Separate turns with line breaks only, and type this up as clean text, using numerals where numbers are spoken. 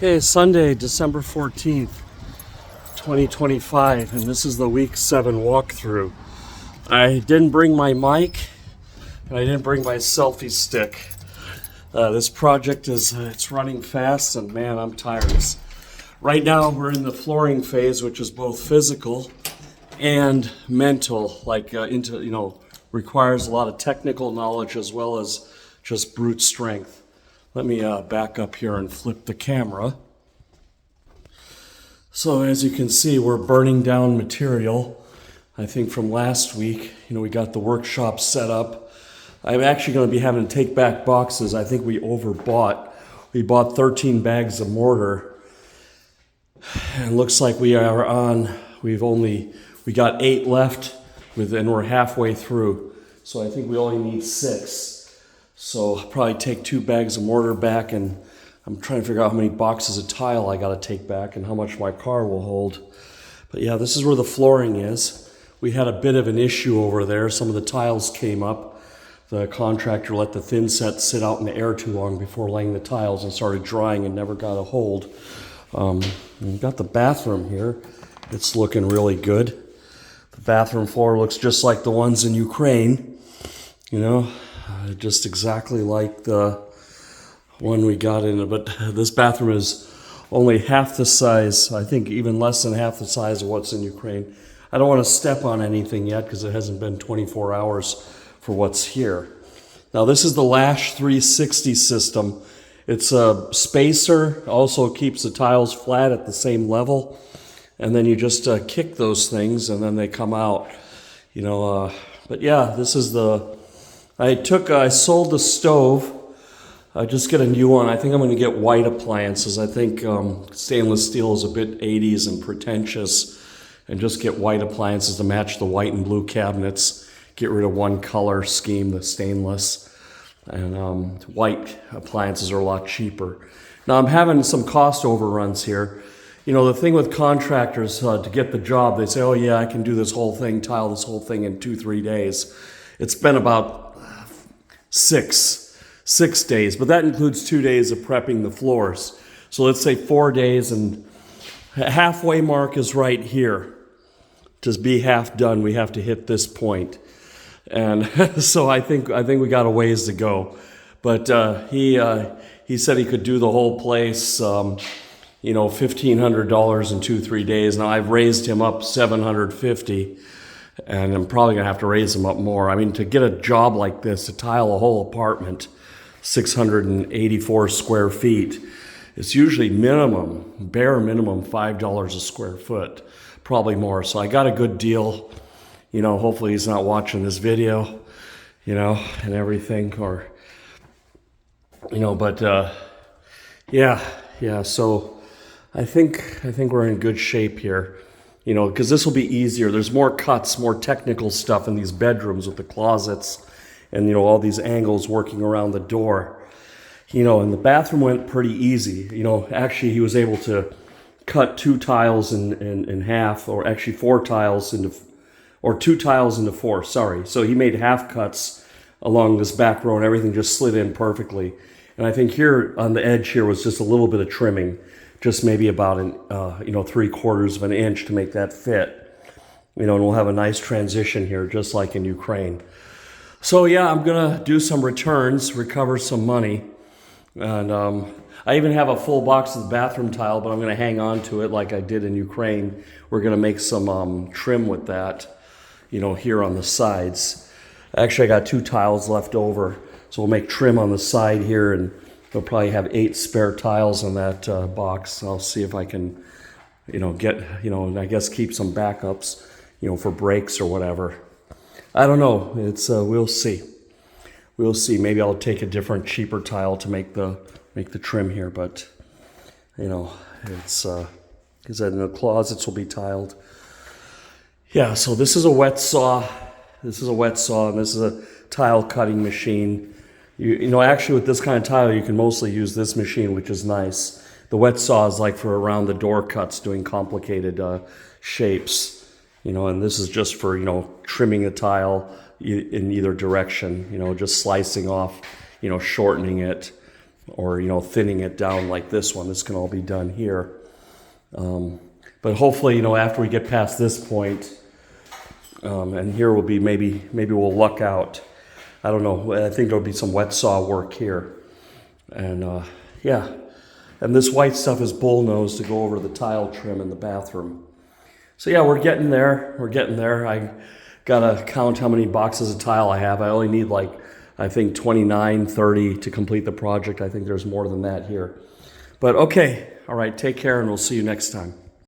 Okay, Sunday, December 14th, 2025, and this is the week 7 walkthrough. I didn't bring my mic, and I didn't bring my selfie stick. This project it's running fast, and man, I'm tired. Right now, we're in the flooring phase, which is both physical and mental, requires a lot of technical knowledge as well as just brute strength. Let me back up here and flip the camera. So as you can see, we're burning down material. I think from last week, we got the workshop set up. I'm actually going to be having to take back boxes. I think we overbought. We bought 13 bags of mortar. And it looks like we got 8 left, and we're halfway through. So I think we only need 6. So I'll probably take 2 bags of mortar back, and I'm trying to figure out how many boxes of tile I got to take back and how much my car will hold. But yeah, this is where the flooring is. We had a bit of an issue over there. Some of the tiles came up. The contractor let the thinset sit out in the air too long before laying the tiles and started drying and never got a hold. We've got the bathroom here. It's looking really good. The bathroom floor looks just like the ones in Ukraine, just exactly like the one we got in it. But this bathroom is only half the size, I think even less than half the size of what's in Ukraine. I don't want to step on anything yet because it hasn't been 24 hours for what's here. Now this is the Lash 360 system. It's a spacer, also keeps the tiles flat at the same level. And then you just kick those things and then they come out, But yeah, this is I sold the stove. I just get a new one. I think I'm going to get white appliances. I think stainless steel is a bit 80s and pretentious, and just get white appliances to match the white and blue cabinets. Get rid of one color scheme, the stainless, and white appliances are a lot cheaper. Now I'm having some cost overruns here. The thing with contractors, to get the job, they say, oh yeah, I can do this whole thing, tile this whole thing in 2-3 days. It's been about 6 days, but that includes 2 days of prepping the floors. So let's say 4 days, and halfway mark is right here. To be half done, we have to hit this point. And so I think we got a ways to go. But he said he could do the whole place, $1,500 in 2-3 days. Now I've raised him up $750, and I'm probably gonna have to raise him up more. I mean, to get a job like this, to tile a whole apartment, 684 square feet, it's usually bare minimum $5 a square foot, probably more. So I got a good deal. Hopefully he's not watching this video, and everything, yeah. So I think we're in good shape here, because this will be easier. There's more cuts, more technical stuff in these bedrooms with the closets and, all these angles working around the door. And the bathroom went pretty easy. Actually he was able to cut 2 tiles in half, or actually 2 tiles into 4, sorry. So he made half cuts along this back row and everything just slid in perfectly. And I think here on the edge here was just a little bit of trimming, just maybe about 3/4 of an inch to make that fit. And we'll have a nice transition here, just like in Ukraine. So yeah, I'm gonna do some returns, recover some money. And I even have a full box of the bathroom tile, but I'm gonna hang on to it like I did in Ukraine. We're gonna make some trim with that, here on the sides. Actually, I got 2 tiles left over, so we'll make trim on the side here, and we'll probably have 8 spare tiles in that box. I'll see if I can, get, and I guess keep some backups, for breaks or whatever. I don't know. It's we'll see. We'll see. Maybe I'll take a different, cheaper tile to make the trim here, but it's because then the closets will be tiled. Yeah. So this is a wet saw. And this is a tile cutting machine. Actually with this kind of tile, you can mostly use this machine, which is nice. The wet saw is like for around the door cuts, doing complicated shapes. And this is just for, trimming a tile in either direction, just slicing off, shortening it, or, you know, thinning it down like this one. This can all be done here. But hopefully, you know, after we get past this point, and here will be maybe we'll luck out. I don't know. I think there'll be some wet saw work here. And yeah. And this white stuff is bullnose to go over the tile trim in the bathroom. So yeah, we're getting there. We're getting there. I gotta count how many boxes of tile I have. I only need like, I think 29, 30 to complete the project. I think there's more than that here. But okay. All right. Take care and we'll see you next time.